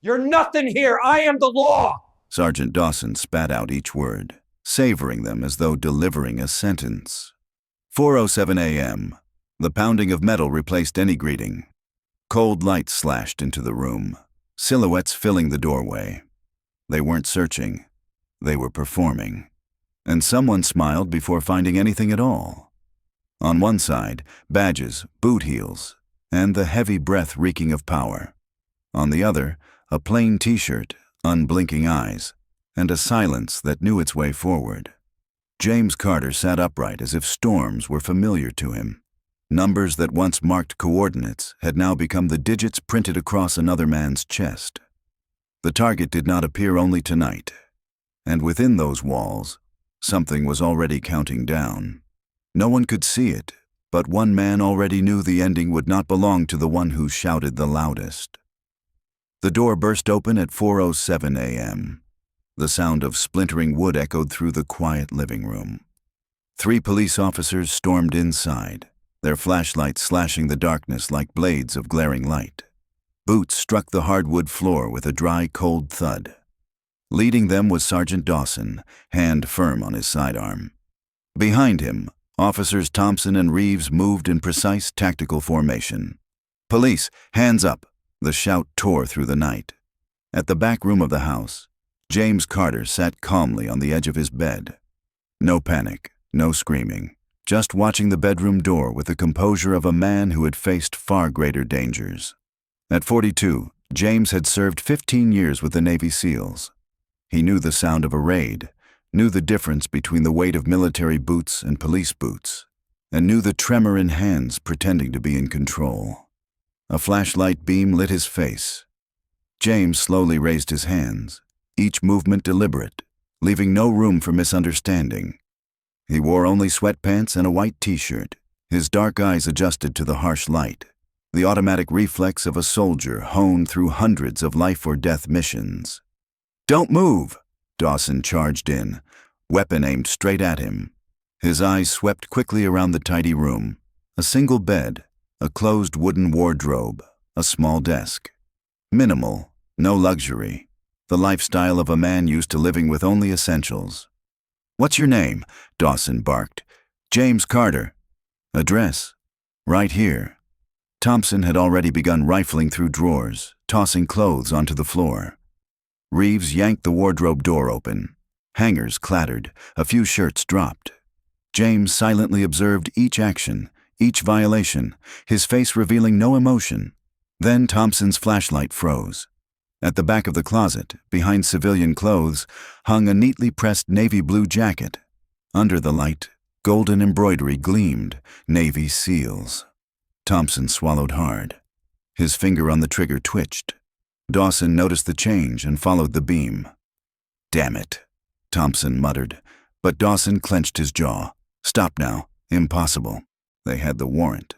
You're nothing here. I am the law. Sergeant Dawson spat out each word, savoring them as though delivering a sentence. 4:07 a.m. The pounding of metal replaced any greeting. Cold light slashed into the room, silhouettes filling the doorway. They weren't searching. They were performing. And someone smiled before finding anything at all. On one side, badges, boot heels, and the heavy breath reeking of power. On the other, a plain t-shirt, unblinking eyes, and a silence that knew its way forward. James Carter sat upright as if storms were familiar to him. Numbers that once marked coordinates had now become the digits printed across another man's chest. The target did not appear only tonight, and within those walls, something was already counting down. No one could see it, but one man already knew the ending would not belong to the one who shouted the loudest. The door burst open at 4:07 a.m. The sound of splintering wood echoed through the quiet living room. 3 police officers stormed inside, their flashlights slashing the darkness like blades of glaring light. Boots struck the hardwood floor with a dry, cold thud. Leading them was Sergeant Dawson, hand firm on his sidearm. Behind him, Officers Thompson and Reeves moved in precise tactical formation. "Police, hands up!" The shout tore through the night. At the back room of the house, James Carter sat calmly on the edge of his bed. No panic, no screaming, just watching the bedroom door with the composure of a man who had faced far greater dangers. At 42, James had served 15 years with the Navy SEALs. He knew the sound of a raid, knew the difference between the weight of military boots and police boots, and knew the tremor in hands pretending to be in control. A flashlight beam lit his face. James slowly raised his hands, each movement deliberate, leaving no room for misunderstanding. He wore only sweatpants and a white t-shirt, his dark eyes adjusted to the harsh light, the automatic reflex of a soldier honed through hundreds of life-or-death missions. "Don't move!" Dawson charged in, weapon aimed straight at him. His eyes swept quickly around the tidy room. A single bed, a closed wooden wardrobe, a small desk. Minimal, no luxury. The lifestyle of a man used to living with only essentials. "What's your name?" Dawson barked. "James Carter." "Address?" "Right here." Thompson had already begun rifling through drawers, tossing clothes onto the floor. Reeves yanked the wardrobe door open. Hangers clattered, a few shirts dropped. James silently observed each action, each violation, his face revealing no emotion. Then Thompson's flashlight froze. At the back of the closet, behind civilian clothes, hung a neatly pressed navy blue jacket. Under the light, golden embroidery gleamed, Navy SEALs. Thompson swallowed hard. His finger on the trigger twitched. Dawson noticed the change and followed the beam. "Damn it," Thompson muttered, but Dawson clenched his jaw. "Stop now. Impossible." They had the warrant.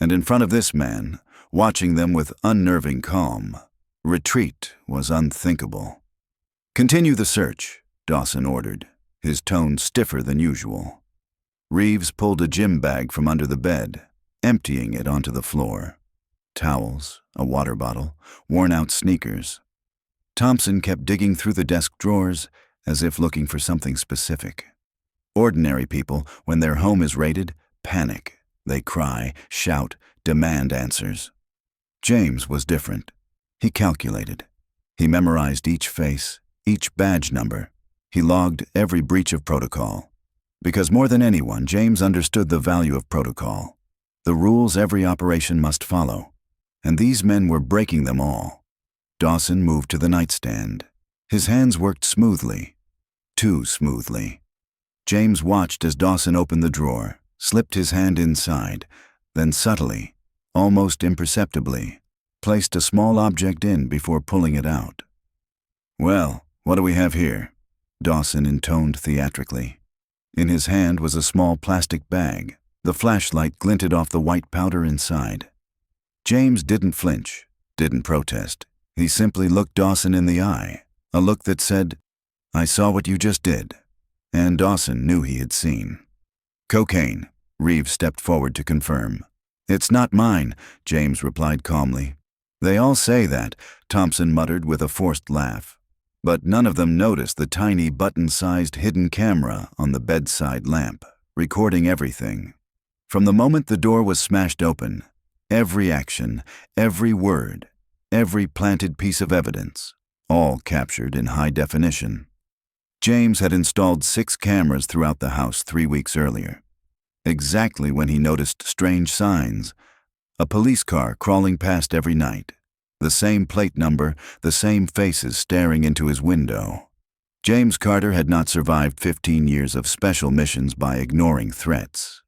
And in front of this man, watching them with unnerving calm, retreat was unthinkable. "Continue the search," Dawson ordered, his tone stiffer than usual. Reeves pulled a gym bag from under the bed, emptying it onto the floor. Towels, a water bottle, worn-out sneakers. Thompson kept digging through the desk drawers as if looking for something specific. Ordinary people, when their home is raided, panic. They cry, shout, demand answers. James was different. He calculated. He memorized each face, each badge number. He logged every breach of protocol. Because more than anyone, James understood the value of protocol, the rules every operation must follow. And these men were breaking them all. Dawson moved to the nightstand. His hands worked smoothly. Too smoothly. James watched as Dawson opened the drawer, slipped his hand inside, then subtly, almost imperceptibly, placed a small object in before pulling it out. "Well, what do we have here?" Dawson intoned theatrically. In his hand was a small plastic bag. The flashlight glinted off the white powder inside. James didn't flinch, didn't protest. He simply looked Dawson in the eye, a look that said, "I saw what you just did." And Dawson knew he had seen. "Cocaine," Reeves stepped forward to confirm. "It's not mine," James replied calmly. They all say that, Thompson muttered with a forced laugh. But none of them noticed the tiny button-sized hidden camera on the bedside lamp, recording everything. From the moment the door was smashed open, every action, every word, every planted piece of evidence, all captured in high definition. James had installed 6 cameras throughout the house 3 weeks earlier. Exactly when he noticed strange signs. A police car crawling past every night. The same plate number, the same faces staring into his window. James Carter had not survived 15 years of special missions by ignoring threats.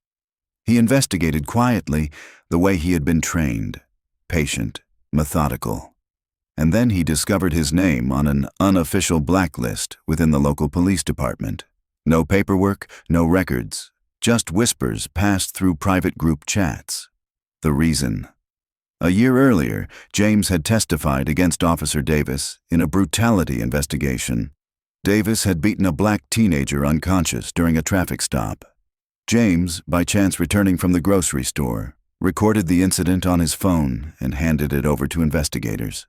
He investigated quietly, the way he had been trained, patient, methodical. And then he discovered his name on an unofficial blacklist within the local police department. No paperwork, no records, just whispers passed through private group chats. The reason. A year earlier, James had testified against Officer Davis in a brutality investigation. Davis had beaten a black teenager unconscious during a traffic stop. James, by chance returning from the grocery store, recorded the incident on his phone and handed it over to investigators.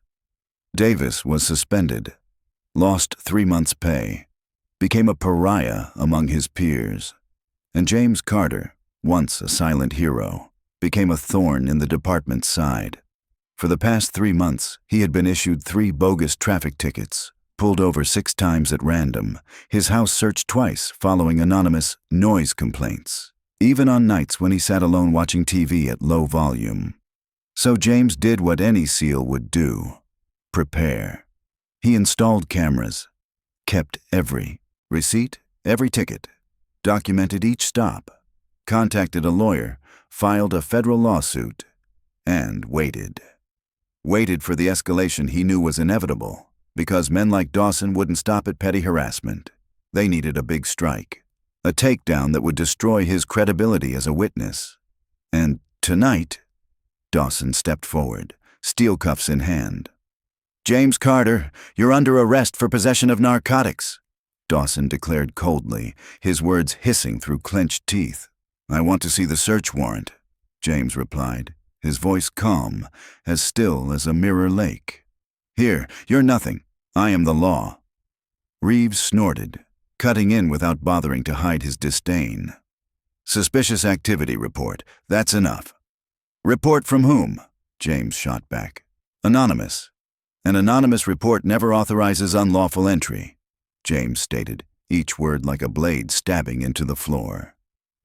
Davis was suspended, lost 3 months' pay, became a pariah among his peers. And James Carter, once a silent hero, became a thorn in the department's side. For the past 3 months, he had been issued 3 bogus traffic tickets, pulled over 6 times at random, his house searched twice following anonymous noise complaints, even on nights when he sat alone watching TV at low volume. So James did what any SEAL would do: prepare. He installed cameras, kept every receipt, every ticket, documented each stop, contacted a lawyer, filed a federal lawsuit, and waited. Waited for the escalation he knew was inevitable, because men like Dawson wouldn't stop at petty harassment. They needed a big strike, a takedown that would destroy his credibility as a witness. And tonight, Dawson stepped forward, steel cuffs in hand. "James Carter, you're under arrest for possession of narcotics," Dawson declared coldly, his words hissing through clenched teeth. "I want to see the search warrant," James replied, his voice calm, as still as a mirror lake. "Here, you're nothing. I am the law." Reeves snorted, cutting in without bothering to hide his disdain. "Suspicious activity report. That's enough." "Report from whom?" James shot back. "Anonymous. An anonymous report never authorizes unlawful entry," James stated, each word like a blade stabbing into the floor.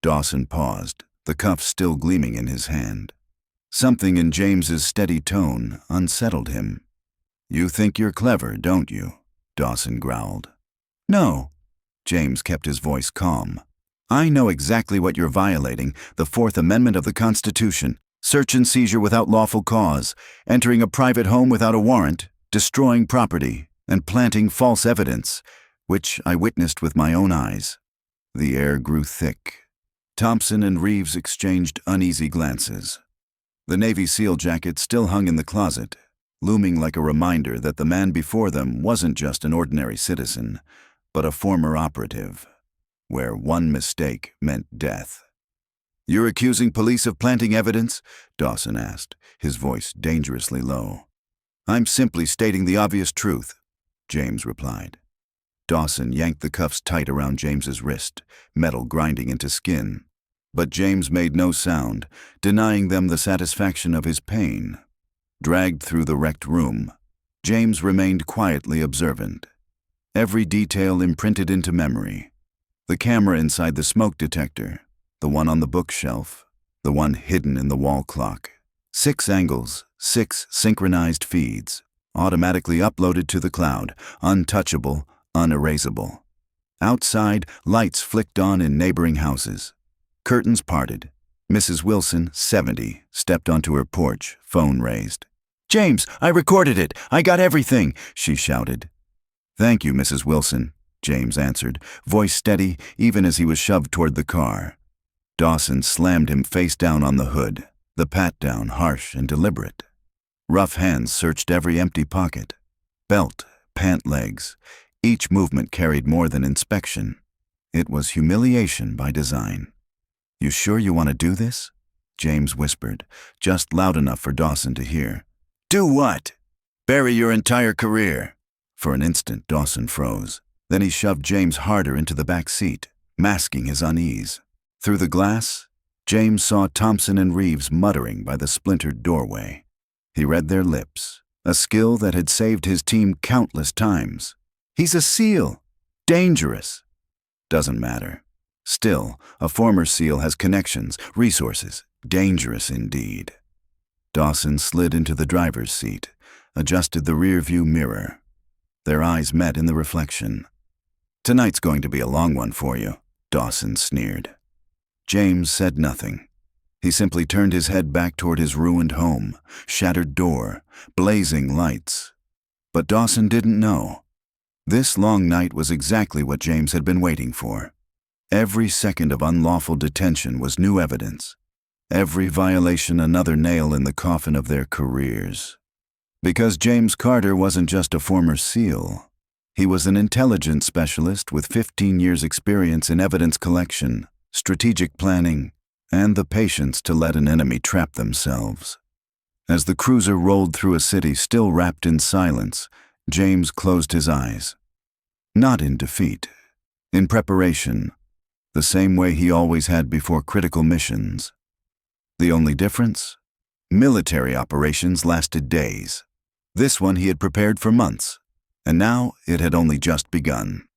Dawson paused, the cuff still gleaming in his hand. Something in James's steady tone unsettled him. "You think you're clever, don't you?" Dawson growled. "No." James kept his voice calm. "I know exactly what you're violating, the 4th Amendment of the Constitution. Search and seizure without lawful cause, entering a private home without a warrant, destroying property, and planting false evidence, which I witnessed with my own eyes." The air grew thick. Thompson and Reeves exchanged uneasy glances. The Navy SEAL jacket still hung in the closet, looming like a reminder that the man before them wasn't just an ordinary citizen, but a former operative, where one mistake meant death. "You're accusing police of planting evidence?" Dawson asked, his voice dangerously low. "I'm simply stating the obvious truth," James replied. Dawson yanked the cuffs tight around James's wrist, metal grinding into skin. But James made no sound, denying them the satisfaction of his pain. Dragged through the wrecked room, James remained quietly observant. Every detail imprinted into memory. The camera inside the smoke detector, the one on the bookshelf, the one hidden in the wall clock. 6 angles, 6 synchronized feeds, automatically uploaded to the cloud, untouchable, unerasable. Outside, lights flicked on in neighboring houses. Curtains parted. Mrs. Wilson, 70, stepped onto her porch, phone raised. "James, I recorded it. I got everything," she shouted. "Thank you, Mrs. Wilson," James answered, voice steady even as he was shoved toward the car. Dawson slammed him face down on the hood, the pat-down harsh and deliberate. Rough hands searched every empty pocket. Belt, pant legs. Each movement carried more than inspection. It was humiliation by design. "You sure you want to do this?" James whispered, just loud enough for Dawson to hear. Do what? Bury your entire career. For an instant, Dawson froze. Then he shoved James harder into the back seat, masking his unease. Through the glass, James saw Thompson and Reeves muttering by the splintered doorway. He read their lips, a skill that had saved his team countless times. He's a SEAL. Dangerous. Doesn't matter. Still, a former SEAL has connections, resources. Dangerous indeed. Dawson slid into the driver's seat, adjusted the rear-view mirror. Their eyes met in the reflection. Tonight's going to be a long one for you, Dawson sneered. James said nothing. He simply turned his head back toward his ruined home, shattered door, blazing lights. But Dawson didn't know. This long night was exactly what James had been waiting for. Every second of unlawful detention was new evidence. Every violation another nail in the coffin of their careers. Because James Carter wasn't just a former SEAL. He was an intelligence specialist with 15 years' experience in evidence collection, strategic planning, and the patience to let an enemy trap themselves. As the cruiser rolled through a city still wrapped in silence, James closed his eyes. Not in defeat, in preparation, the same way he always had before critical missions. The only difference? Military operations lasted days. This one he had prepared for months, and now it had only just begun.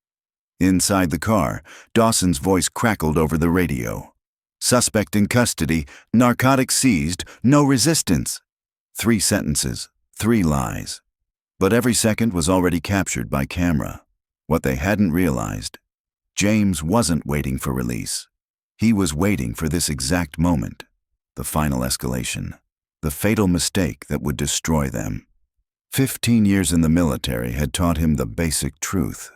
Inside the car, Dawson's voice crackled over the radio. Suspect in custody, narcotics seized, no resistance. 3 sentences, 3 lies. But every second was already captured by camera. What they hadn't realized, James wasn't waiting for release. He was waiting for this exact moment, the final escalation, the fatal mistake that would destroy them. 15 years in the military had taught him the basic truth.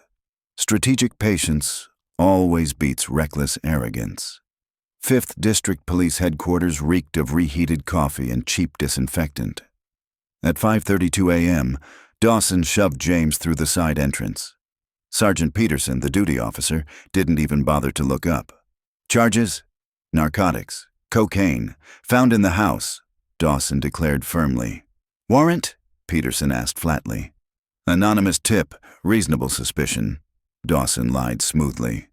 Strategic patience always beats reckless arrogance. 5th District Police Headquarters reeked of reheated coffee and cheap disinfectant. At 5:32 a.m., Dawson shoved James through the side entrance. Sergeant Peterson, the duty officer, didn't even bother to look up. Charges? Narcotics, cocaine, found in the house, Dawson declared firmly. Warrant? Peterson asked flatly. Anonymous tip, reasonable suspicion, Dawson lied smoothly.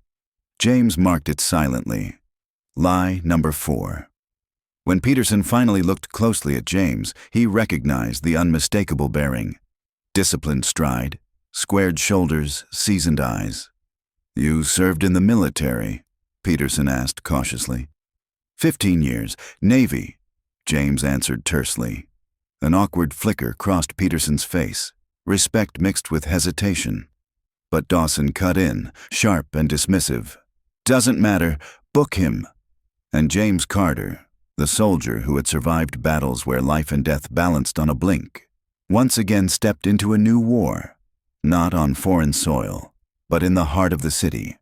James marked it silently. Lie number 4. When Peterson finally looked closely at James, he recognized the unmistakable bearing. Disciplined stride, squared shoulders, seasoned eyes. You served in the military? Peterson asked cautiously. 15 years, Navy, James answered tersely. An awkward flicker crossed Peterson's face, respect mixed with hesitation. But Dawson cut in, sharp and dismissive. Doesn't matter, book him. And James Carter, the soldier who had survived battles where life and death balanced on a blink, once again stepped into a new war, not on foreign soil, but in the heart of the city,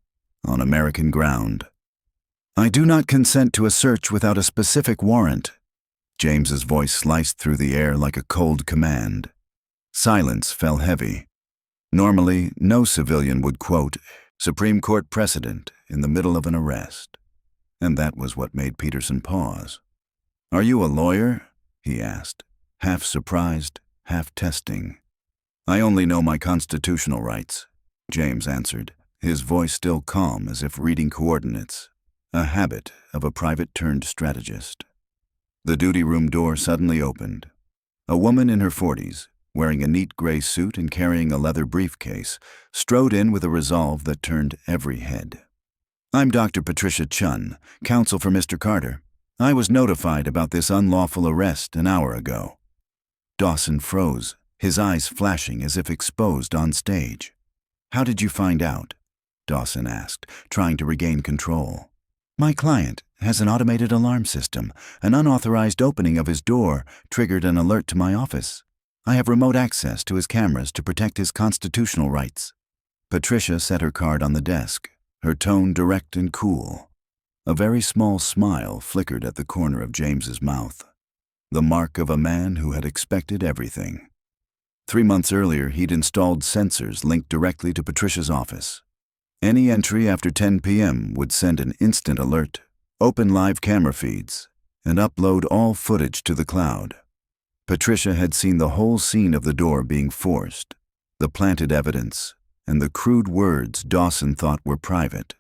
on American ground. I do not consent to a search without a specific warrant. James's voice sliced through the air like a cold command. Silence fell heavy. Normally, no civilian would quote Supreme Court precedent in the middle of an arrest. And that was what made Peterson pause. Are you a lawyer? He asked, half surprised, half testing. I only know my constitutional rights, James answered, his voice still calm as if reading coordinates, a habit of a private-turned strategist. The duty room door suddenly opened. A woman in her 40s, wearing a neat gray suit and carrying a leather briefcase, strode in with a resolve that turned every head. I'm Dr. Patricia Chun, counsel for Mr. Carter. I was notified about this unlawful arrest an hour ago. Dawson froze, his eyes flashing as if exposed on stage. How did you find out? Dawson asked, trying to regain control. My client has an automated alarm system. An unauthorized opening of his door triggered an alert to my office. I have remote access to his cameras to protect his constitutional rights. Patricia set her card on the desk, her tone direct and cool. A very small smile flickered at the corner of James's mouth, the mark of a man who had expected everything. 3 months earlier, he'd installed sensors linked directly to Patricia's office. Any entry after 10 p.m. would send an instant alert, open live camera feeds, and upload all footage to the cloud. Patricia had seen the whole scene of the door being forced, the planted evidence, and the crude words Dawson thought were private.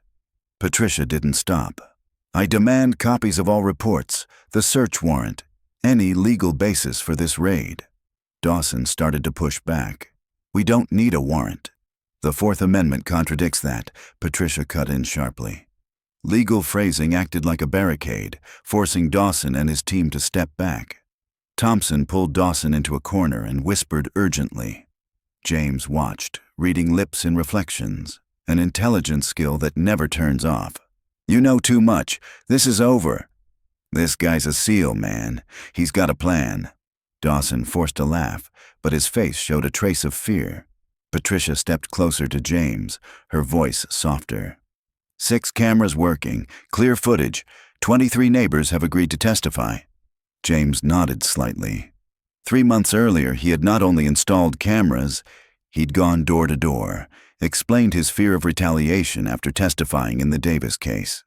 Patricia didn't stop. "I demand copies of all reports, the search warrant, any legal basis for this raid." Dawson started to push back. "We don't need a warrant. The Fourth Amendment contradicts that," Patricia cut in sharply. Legal phrasing acted like a barricade, forcing Dawson and his team to step back. Thompson pulled Dawson into a corner and whispered urgently. James watched, reading lips in reflections, an intelligence skill that never turns off. "You know too much. This is over." "This guy's a SEAL, man. He's got a plan." Dawson forced a laugh, but his face showed a trace of fear. Patricia stepped closer to James, her voice softer. 6 cameras working, clear footage. 23 neighbors have agreed to testify." James nodded slightly. 3 months earlier, he had not only installed cameras, he'd gone door to door, explained his fear of retaliation after testifying in the Davis case.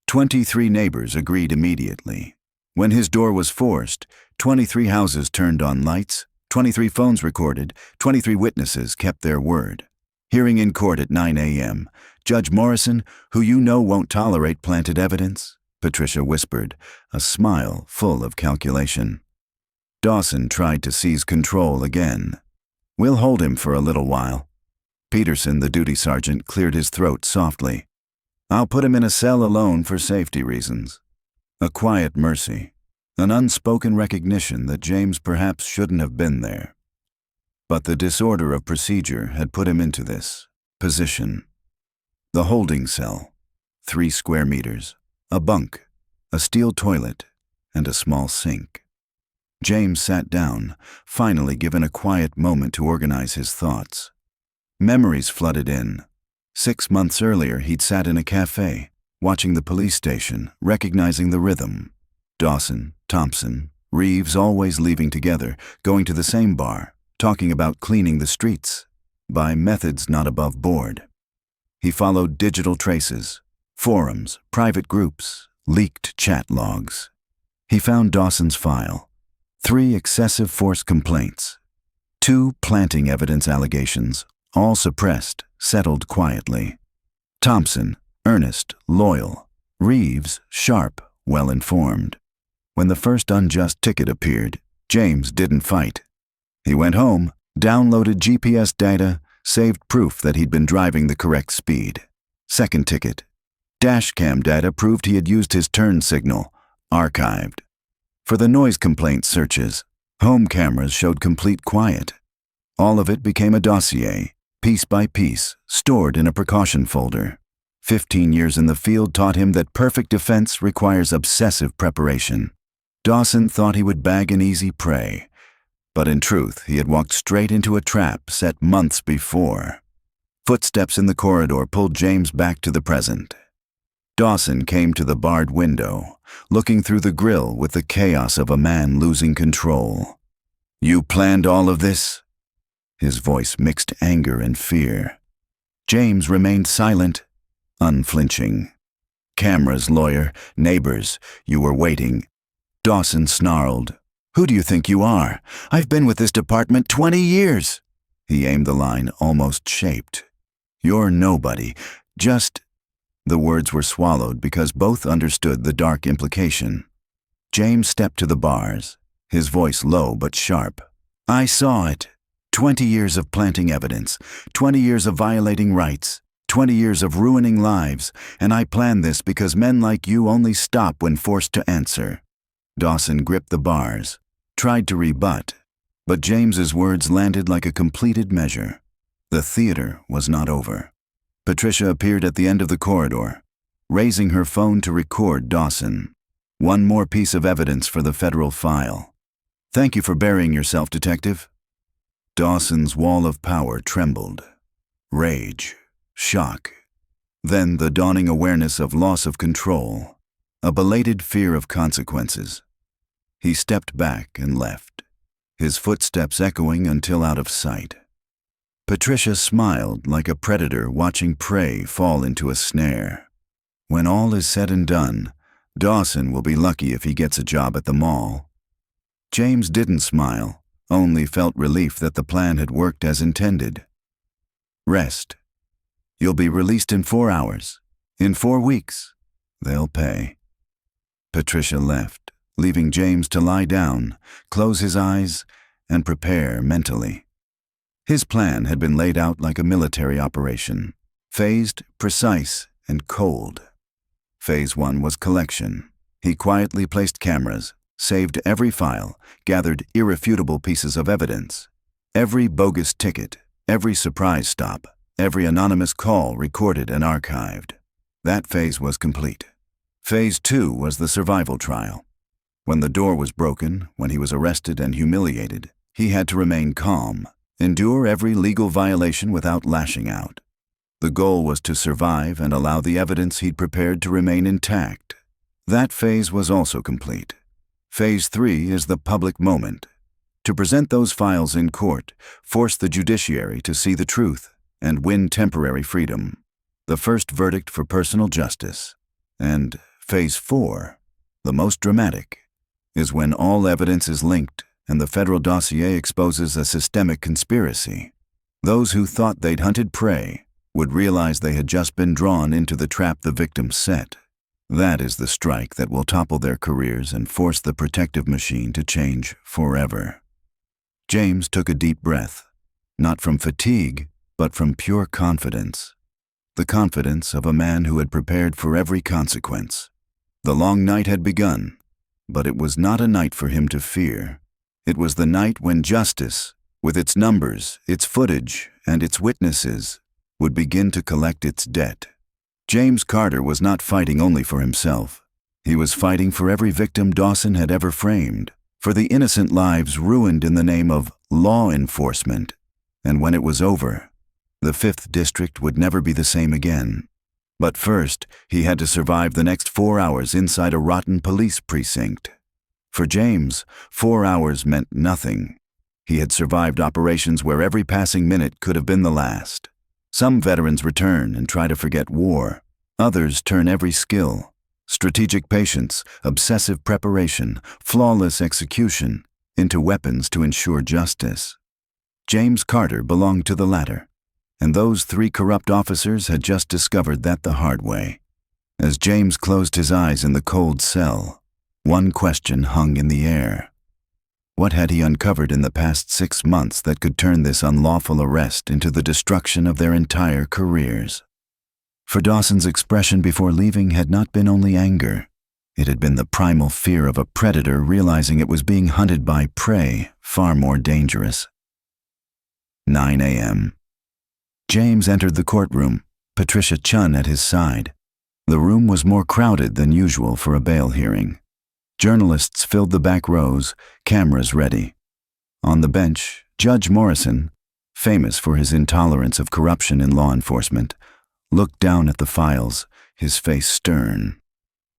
23 neighbors agreed immediately. When his door was forced, 23 houses turned on lights, 23 phones recorded, 23 witnesses kept their word. Hearing in court at 9 a.m. "Judge Morrison, who you know won't tolerate planted evidence," Patricia whispered, a smile full of calculation. Dawson tried to seize control again. "We'll hold him for a little while." Peterson, the duty sergeant, cleared his throat softly. "I'll put him in a cell alone for safety reasons." A quiet mercy, an unspoken recognition that James perhaps shouldn't have been there. But the disorder of procedure had put him into this position. The holding cell, 3 square meters, a bunk, a steel toilet, and a small sink. James sat down, finally given a quiet moment to organize his thoughts. Memories flooded in. 6 months earlier, he'd sat in a cafe, watching the police station, recognizing the rhythm. Dawson, Thompson, Reeves always leaving together, going to the same bar, talking about cleaning the streets, by methods not above board. He followed digital traces, forums, private groups, leaked chat logs. He found Dawson's file. 3 excessive force complaints. 2 planting evidence allegations, all suppressed, settled quietly. Thompson, earnest, loyal. Reeves, sharp, well-informed. When the first unjust ticket appeared, James didn't fight. He went home, downloaded GPS data, saved proof that he'd been driving the correct speed. Second ticket. Dashcam data proved he had used his turn signal, archived. For the noise complaint searches, home cameras showed complete quiet. All of it became a dossier, piece by piece, stored in a precaution folder. 15 years in the field taught him that perfect defense requires obsessive preparation. Dawson thought he would bag an easy prey, but in truth, he had walked straight into a trap set months before. Footsteps in the corridor pulled James back to the present. Dawson came to the barred window, looking through the grill with the chaos of a man losing control. "You planned all of this?" His voice mixed anger and fear. James remained silent, unflinching. "Cameras, lawyer, neighbors, you were waiting." Dawson snarled. "Who do you think you are? I've been with this department 20 years. He aimed the line, almost shaped. "You're nobody. Just—" The words were swallowed because both understood the dark implication. James stepped to the bars, his voice low but sharp. "I saw it. 20 years of planting evidence, 20 years of violating rights, 20 years of ruining lives, and I planned this because men like you only stop when forced to answer." Dawson gripped the bars, tried to rebut, but James's words landed like a completed measure. The theater was not over. Patricia appeared at the end of the corridor, raising her phone to record Dawson. "One more piece of evidence for the federal file. Thank you for burying yourself, Detective." Dawson's wall of power trembled. Rage, shock, then the dawning awareness of loss of control, a belated fear of consequences. He stepped back and left, his footsteps echoing until out of sight. Patricia smiled like a predator watching prey fall into a snare. When all is said and done, Dawson will be lucky if he gets a job at the mall. James didn't smile, only felt relief that the plan had worked as intended. Rest. You'll be released in 4 hours. In 4 weeks. They'll pay. Patricia left, leaving James to lie down, close his eyes, and prepare mentally. His plan had been laid out like a military operation, phased, precise, and cold. Phase 1 was collection. He quietly placed cameras, saved every file, gathered irrefutable pieces of evidence. Every bogus ticket, every surprise stop, every anonymous call recorded and archived. That phase was complete. Phase 2 was the survival trial. When the door was broken, when he was arrested and humiliated, he had to remain calm, endure every legal violation without lashing out. The goal was to survive and allow the evidence he'd prepared to remain intact. That phase was also complete. Phase 3 is the public moment. To present those files in court, force the judiciary to see the truth, and win temporary freedom. The first verdict for personal justice. And Phase 4, the most dramatic, is when all evidence is linked and the federal dossier exposes a systemic conspiracy. Those who thought they'd hunted prey would realize they had just been drawn into the trap the victims set. That is the strike that will topple their careers and force the protective machine to change forever. James took a deep breath, not from fatigue, but from pure confidence. The confidence of a man who had prepared for every consequence. The long night had begun, but it was not a night for him to fear. It was the night when justice, with its numbers, its footage, and its witnesses, would begin to collect its debt. James Carter was not fighting only for himself. He was fighting for every victim Dawson had ever framed, for the innocent lives ruined in the name of law enforcement. And when it was over, the 5th District would never be the same again. But first, he had to survive the next 4 hours inside a rotten police precinct. For James, 4 hours meant nothing. He had survived operations where every passing minute could have been the last. Some veterans return and try to forget war. Others turn every skill, strategic patience, obsessive preparation, flawless execution, into weapons to ensure justice. James Carter belonged to the latter, and those 3 corrupt officers had just discovered that the hard way. As James closed his eyes in the cold cell, one question hung in the air. What had he uncovered in the past 6 months that could turn this unlawful arrest into the destruction of their entire careers? For Dawson's expression before leaving had not been only anger. It had been the primal fear of a predator realizing it was being hunted by prey far more dangerous. 9 a.m. James entered the courtroom, Patricia Chun at his side. The room was more crowded than usual for a bail hearing. Journalists filled the back rows, cameras ready. On the bench, Judge Morrison, famous for his intolerance of corruption in law enforcement, looked down at the files, his face stern.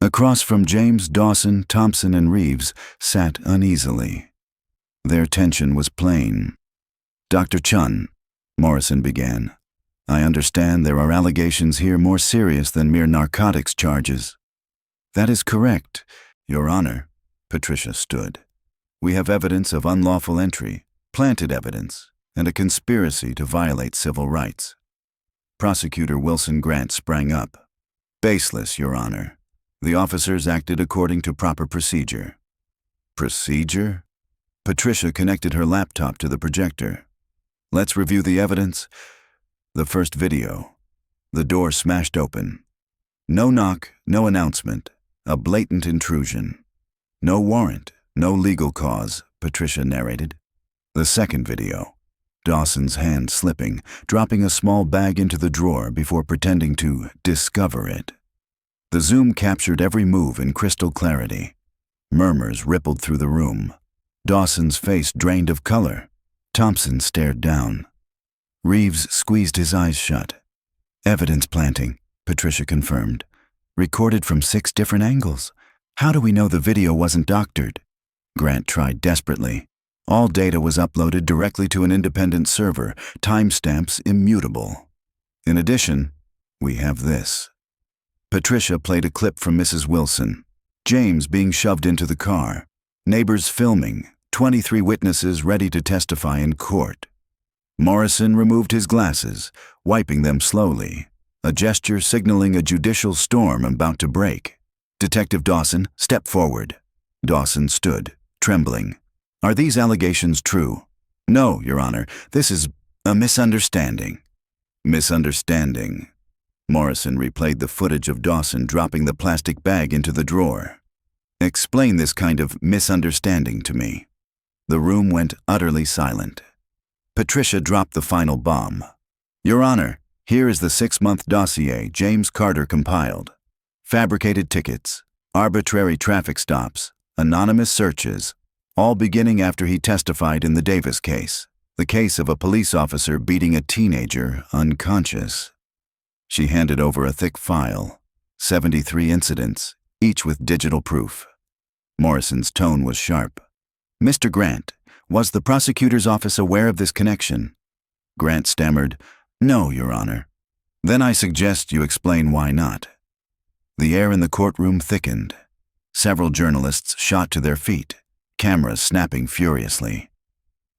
Across from James, Dawson, Thompson, and Reeves sat uneasily. Their tension was plain. "Dr. Chun," Morrison began, "I understand there are allegations here more serious than mere narcotics charges." "That is correct, Your Honor," Patricia stood. "We have evidence of unlawful entry, planted evidence, and a conspiracy to violate civil rights." Prosecutor Wilson Grant sprang up. "Baseless, Your Honor. The officers acted according to proper procedure." "Procedure?" Patricia connected her laptop to the projector. "Let's review the evidence." The first video. The door smashed open. No knock, no announcement. A blatant intrusion. "No warrant, no legal cause," Patricia narrated. The second video. Dawson's hand slipping, dropping a small bag into the drawer before pretending to discover it. The zoom captured every move in crystal clarity. Murmurs rippled through the room. Dawson's face drained of color. Thompson stared down. Reeves squeezed his eyes shut. "Evidence planting," Patricia confirmed. "Recorded from 6 different angles. How do we know the video wasn't doctored?" Grant tried desperately. All data was uploaded directly to an independent server, timestamps immutable. In addition, we have this. Patricia played a clip from Mrs. Wilson. James being shoved into the car. Neighbors filming, 23 witnesses ready to testify in court. Morrison removed his glasses, wiping them slowly, a gesture signaling a judicial storm about to break. Detective Dawson, step forward. Dawson stood, trembling. Are these allegations true? No, Your Honor. This is a misunderstanding. Misunderstanding. Morrison replayed the footage of Dawson dropping the plastic bag into the drawer. Explain this kind of misunderstanding to me. The room went utterly silent. Patricia dropped the final bomb. Your Honor, here is the 6-month dossier James Carter compiled. Fabricated tickets, arbitrary traffic stops, anonymous searches, all beginning after he testified in the Davis case, the case of a police officer beating a teenager unconscious. She handed over a thick file, 73 incidents, each with digital proof. Morrison's tone was sharp. Mr. Grant, was the prosecutor's office aware of this connection? Grant stammered, No, Your Honor. Then I suggest you explain why not. The air in the courtroom thickened. Several journalists shot to their feet, cameras snapping furiously.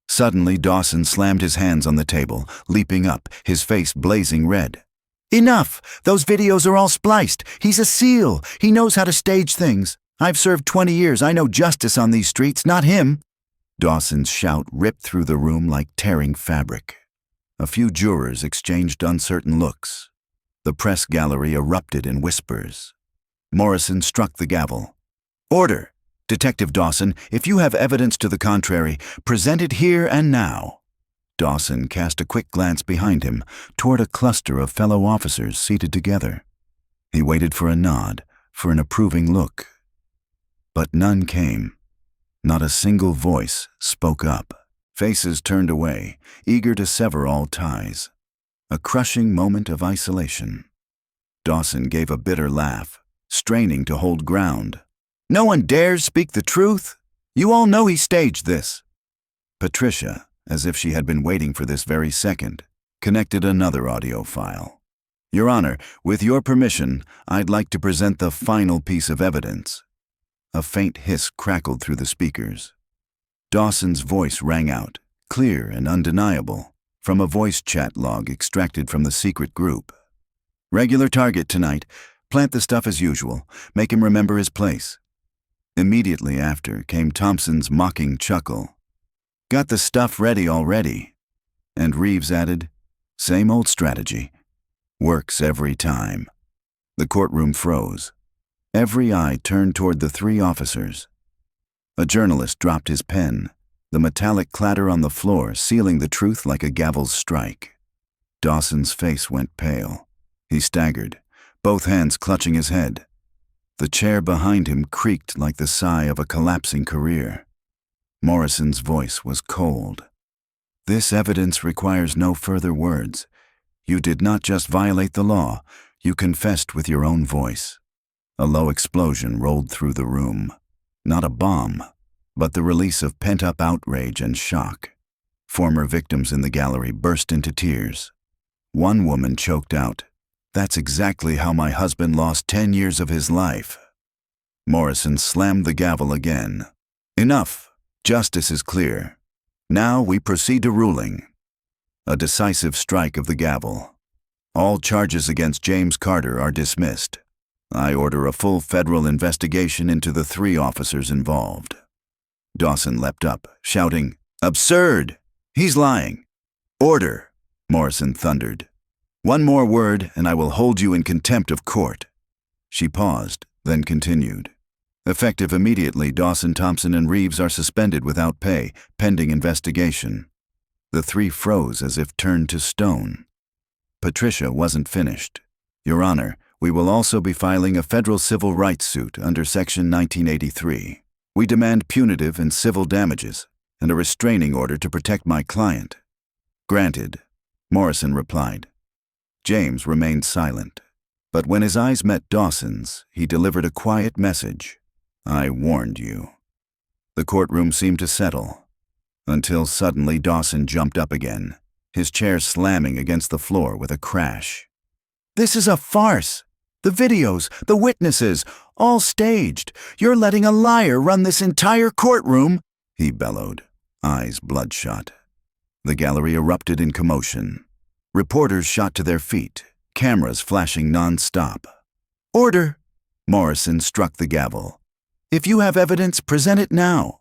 Suddenly, Dawson slammed his hands on the table, leaping up, his face blazing red. Enough! Those videos are all spliced. He's a SEAL. He knows how to stage things. I've served 20 years. I know justice on these streets, not him. Dawson's shout ripped through the room like tearing fabric. A few jurors exchanged uncertain looks. The press gallery erupted in whispers. Morrison struck the gavel. Order! Detective Dawson, if you have evidence to the contrary, present it here and now. Dawson cast a quick glance behind him toward a cluster of fellow officers seated together. He waited for a nod, for an approving look. But none came. Not a single voice spoke up. Faces turned away, eager to sever all ties. A crushing moment of isolation. Dawson gave a bitter laugh, straining to hold ground. No one dares speak the truth. You all know he staged this. Patricia, as if she had been waiting for this very second, connected another audio file. Your Honor, with your permission, I'd like to present the final piece of evidence. A faint hiss crackled through the speakers. Dawson's voice rang out, clear and undeniable, from a voice chat log extracted from the secret group. Regular target tonight. Plant the stuff as usual. Make him remember his place. Immediately after came Thompson's mocking chuckle. Got the stuff ready already. And Reeves added, Same old strategy. Works every time. The courtroom froze. Every eye turned toward the 3 officers. A journalist dropped his pen, the metallic clatter on the floor sealing the truth like a gavel's strike. Dawson's face went pale. He staggered, both hands clutching his head. The chair behind him creaked like the sigh of a collapsing career. Morrison's voice was cold. This evidence requires no further words. You did not just violate the law, you confessed with your own voice. A low explosion rolled through the room. Not a bomb, but the release of pent-up outrage and shock. Former victims in the gallery burst into tears. One woman choked out, That's exactly how my husband lost 10 years of his life. Morrison slammed the gavel again. Enough. Justice is clear. Now we proceed to ruling. A decisive strike of the gavel. All charges against James Carter are dismissed. I order a full federal investigation into the 3 officers involved. Dawson leapt up, shouting, Absurd! He's lying. Order! Morrison thundered. One more word, and I will hold you in contempt of court. She paused, then continued. Effective immediately, Dawson, Thompson, and Reeves are suspended without pay, pending investigation. The 3 froze as if turned to stone. Patricia wasn't finished. Your Honor, we will also be filing a federal civil rights suit under Section 1983. We demand punitive and civil damages, and a restraining order to protect my client. Granted, Morrison replied. James remained silent, but when his eyes met Dawson's, he delivered a quiet message. I warned you. The courtroom seemed to settle, until suddenly Dawson jumped up again, his chair slamming against the floor with a crash. This is a farce. The videos, the witnesses, all staged. You're letting a liar run this entire courtroom. he bellowed, eyes bloodshot. The gallery erupted in commotion. Reporters shot to their feet, cameras flashing non-stop. "Order!" Morrison struck the gavel. "If you have evidence, present it now."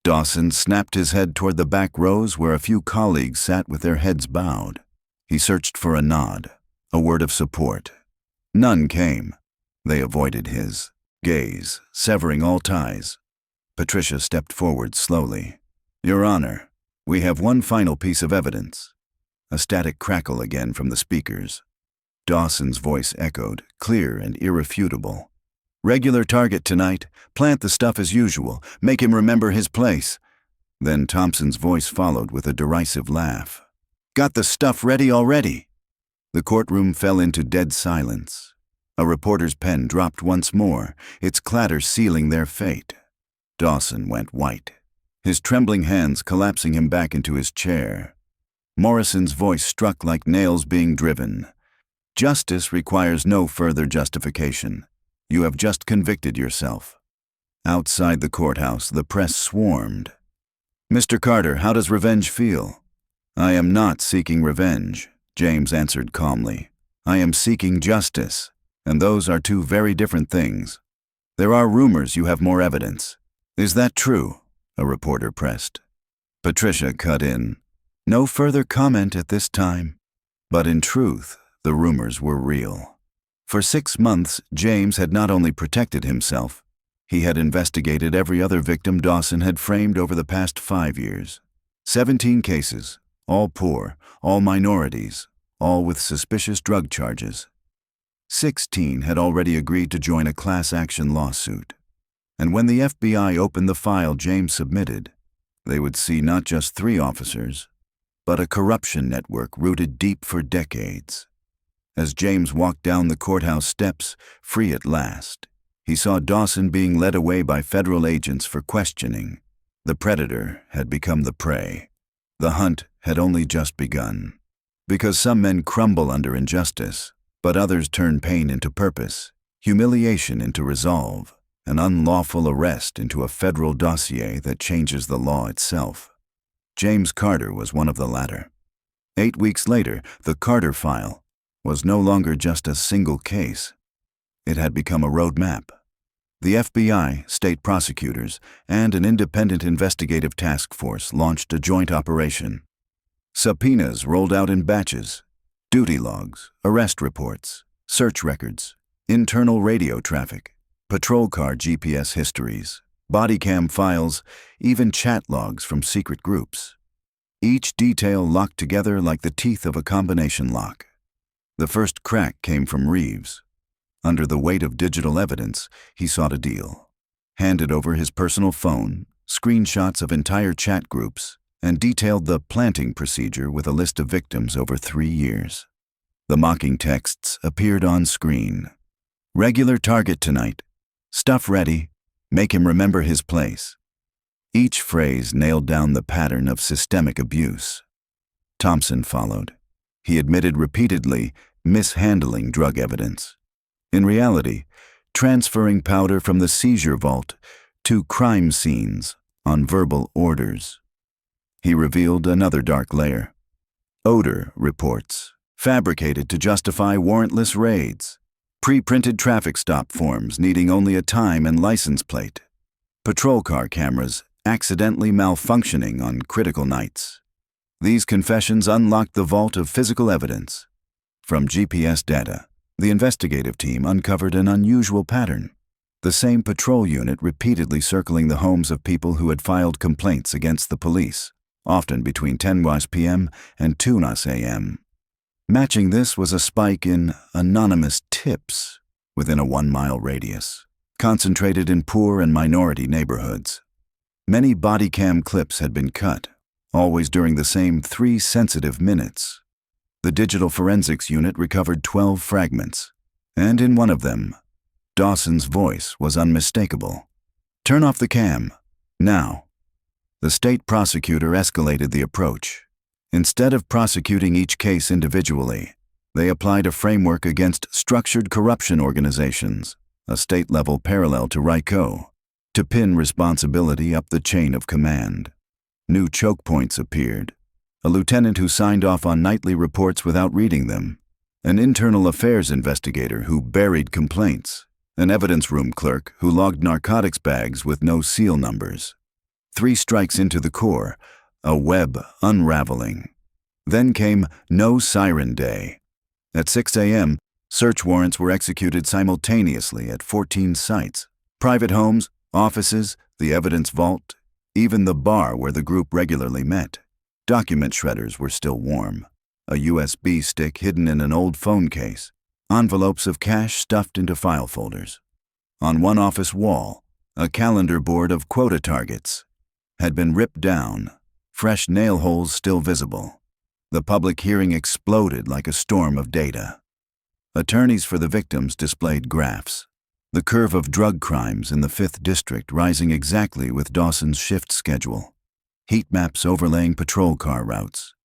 Dawson snapped his head toward the back rows where a few colleagues sat with their heads bowed. He searched for a nod, a word of support. None came. They avoided his gaze, severing all ties. Patricia stepped forward slowly. "Your Honor, we have one final piece of evidence." A static crackle again from the speakers. Dawson's voice echoed, clear and irrefutable. "Regular target tonight. Plant the stuff as usual. Make him remember his place." Then Thompson's voice followed with a derisive laugh. "Got the stuff ready already?" The courtroom fell into dead silence. A reporter's pen dropped once more, its clatter sealing their fate. Dawson went white, his trembling hands collapsing him back into his chair. Morrison's voice struck like nails being driven. "Justice requires no further justification. You have just convicted yourself." Outside the courthouse, the press swarmed. "Mr. Carter, how does revenge feel?" "I am not seeking revenge," James answered calmly. "I am seeking justice, and those are two very different things. There are rumors you have more evidence." "Is that true?" a reporter pressed. Patricia cut in. "No further comment at this time." But in truth, the rumors were real. For 6 months, James had not only protected himself, he had investigated every other victim Dawson had framed over the past 5 years. 17 cases, all poor, all minorities, all with suspicious drug charges. 16 had already agreed to join a class action lawsuit. And when the FBI opened the file James submitted, they would see not just 3 officers, but a corruption network rooted deep for decades. As James walked down the courthouse steps, free at last, he saw Dawson being led away by federal agents for questioning. The predator had become the prey. The hunt had only just begun. Because some men crumble under injustice, but others turn pain into purpose, humiliation into resolve, an unlawful arrest into a federal dossier that changes the law itself. James Carter was one of the latter. 8 weeks later, the Carter file was no longer just a single case. It had become a roadmap. The FBI, state prosecutors, and an independent investigative task force launched a joint operation. Subpoenas rolled out in batches. Duty logs, arrest reports, search records, internal radio traffic, patrol car GPS histories, body cam files, even chat logs from secret groups. Each detail locked together like the teeth of a combination lock. The first crack came from Reeves. Under the weight of digital evidence, he sought a deal. Handed over his personal phone, screenshots of entire chat groups, and detailed the planting procedure with a list of victims over 3 years. The mocking texts appeared on screen. "Regular target tonight. Stuff ready. Make him remember his place." Each phrase nailed down the pattern of systemic abuse. Thompson followed. He admitted repeatedly mishandling drug evidence. In reality, transferring powder from the seizure vault to crime scenes on verbal orders. He revealed another dark layer. Odor reports, fabricated to justify warrantless raids. Pre-printed traffic stop forms needing only a time and license plate. Patrol car cameras accidentally malfunctioning on critical nights. These confessions unlocked the vault of physical evidence. From GPS data, the investigative team uncovered an unusual pattern. The same patrol unit repeatedly circling the homes of people who had filed complaints against the police, often between 10 p.m. and 2 a.m. Matching this was a spike in anonymous tips within a 1-mile radius, concentrated in poor and minority neighborhoods. Many body cam clips had been cut, always during the same 3 sensitive minutes. The digital forensics unit recovered 12 fragments, and in one of them, Dawson's voice was unmistakable. "Turn off the cam, now." The state prosecutor escalated the approach. Instead of prosecuting each case individually, they applied a framework against structured corruption organizations, a state-level parallel to RICO. to pin responsibility up the chain of command. New choke points appeared. A lieutenant who signed off on nightly reports without reading them, an internal affairs investigator who buried complaints, an evidence room clerk who logged narcotics bags with no seal numbers. 3 strikes into the core, a web unraveling. Then came no siren day. At 6 a.m., search warrants were executed simultaneously at 14 sites. Private homes, offices, the evidence vault, even the bar where the group regularly met. Document shredders were still warm. A USB stick hidden in an old phone case. Envelopes of cash stuffed into file folders. On one office wall, a calendar board of quota targets had been ripped down, fresh nail holes still visible. The public hearing exploded like a storm of data. Attorneys for the victims displayed graphs. The curve of drug crimes in the 5th District rising exactly with Dawson's shift schedule. Heat maps overlaying patrol car routes.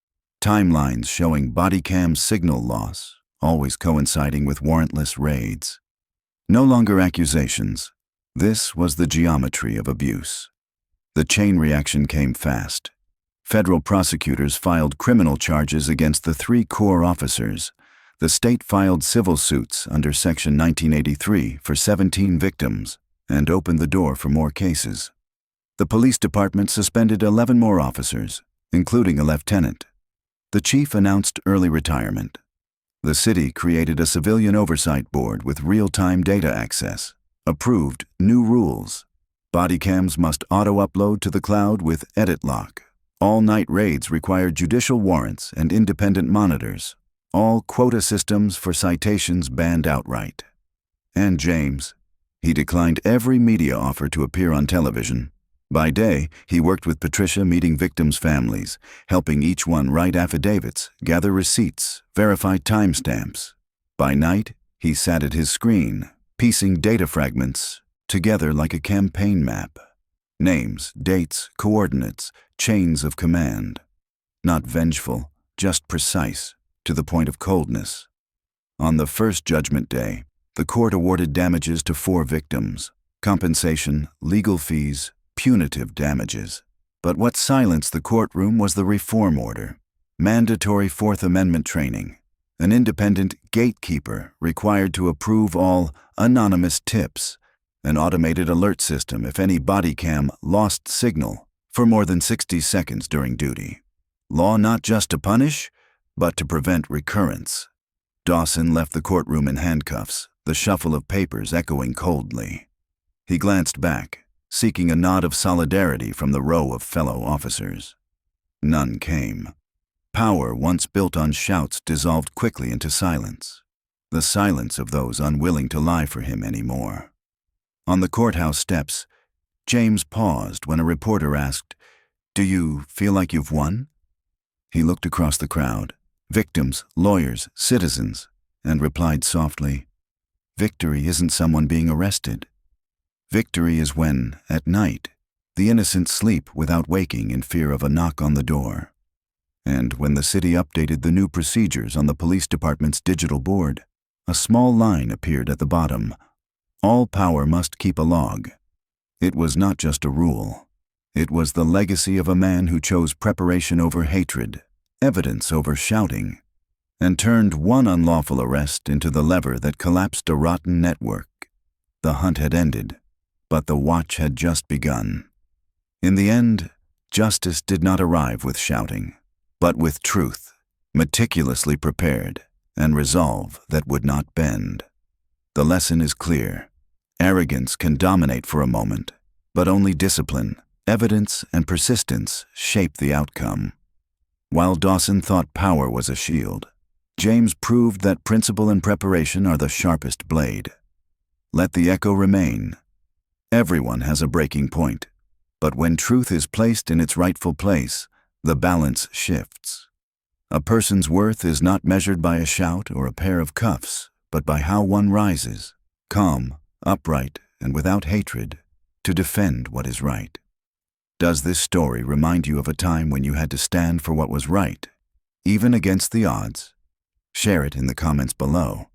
Timelines showing body cam signal loss, always coinciding with warrantless raids. No longer accusations. This was the geometry of abuse. The chain reaction came fast. Federal prosecutors filed criminal charges against the 3 core officers. The state filed civil suits under Section 1983 for 17 victims and opened the door for more cases. The police department suspended 11 more officers, including a lieutenant. The chief announced early retirement. The city created a civilian oversight board with real-time data access, approved new rules. Body cams must auto-upload to the cloud with edit lock. All-night raids required judicial warrants and independent monitors. All quota systems for citations banned outright. And James, he declined every media offer to appear on television. By day, he worked with Patricia meeting victims' families, helping each one write affidavits, gather receipts, verify timestamps. By night, he sat at his screen, piecing data fragments together like a campaign map. Names, dates, coordinates, chains of command. Not vengeful, just precise, to the point of coldness. On the first judgment day, the court awarded damages to 4 victims. Compensation, legal fees, punitive damages. But what silenced the courtroom was the reform order. Mandatory 4th Amendment training. An independent gatekeeper required to approve all anonymous tips. An automated alert system if any body cam lost signal for more than 60 seconds during duty. Law not just to punish, but to prevent recurrence. Dawson left the courtroom in handcuffs, the shuffle of papers echoing coldly. He glanced back, seeking a nod of solidarity from the row of fellow officers. None came. Power once built on shouts dissolved quickly into silence. The silence of those unwilling to lie for him anymore. On the courthouse steps, James paused when a reporter asked, "Do you feel like you've won?" He looked across the crowd. Victims, lawyers, citizens, and replied softly, "Victory isn't someone being arrested. Victory is when, at night, the innocent sleep without waking in fear of a knock on the door." And when the city updated the new procedures on the police department's digital board, a small line appeared at the bottom. All power must keep a log. It was not just a rule. It was the legacy of a man who chose preparation over hatred, evidence over shouting, and turned one unlawful arrest into the lever that collapsed a rotten network. The hunt had ended, but the watch had just begun. In the end, justice did not arrive with shouting, but with truth, meticulously prepared, and resolve that would not bend. The lesson is clear. Arrogance can dominate for a moment, but only discipline, evidence, and persistence shape the outcome. While Dawson thought power was a shield, James proved that principle and preparation are the sharpest blade. Let the echo remain. Everyone has a breaking point, but when truth is placed in its rightful place, the balance shifts. A person's worth is not measured by a shout or a pair of cuffs, but by how one rises, calm, upright, and without hatred, to defend what is right. Does this story remind you of a time when you had to stand for what was right, even against the odds? Share it in the comments below.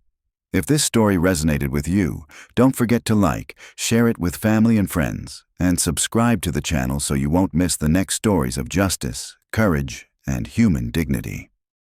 If this story resonated with you, don't forget to like, share it with family and friends, and subscribe to the channel so you won't miss the next stories of justice, courage, and human dignity.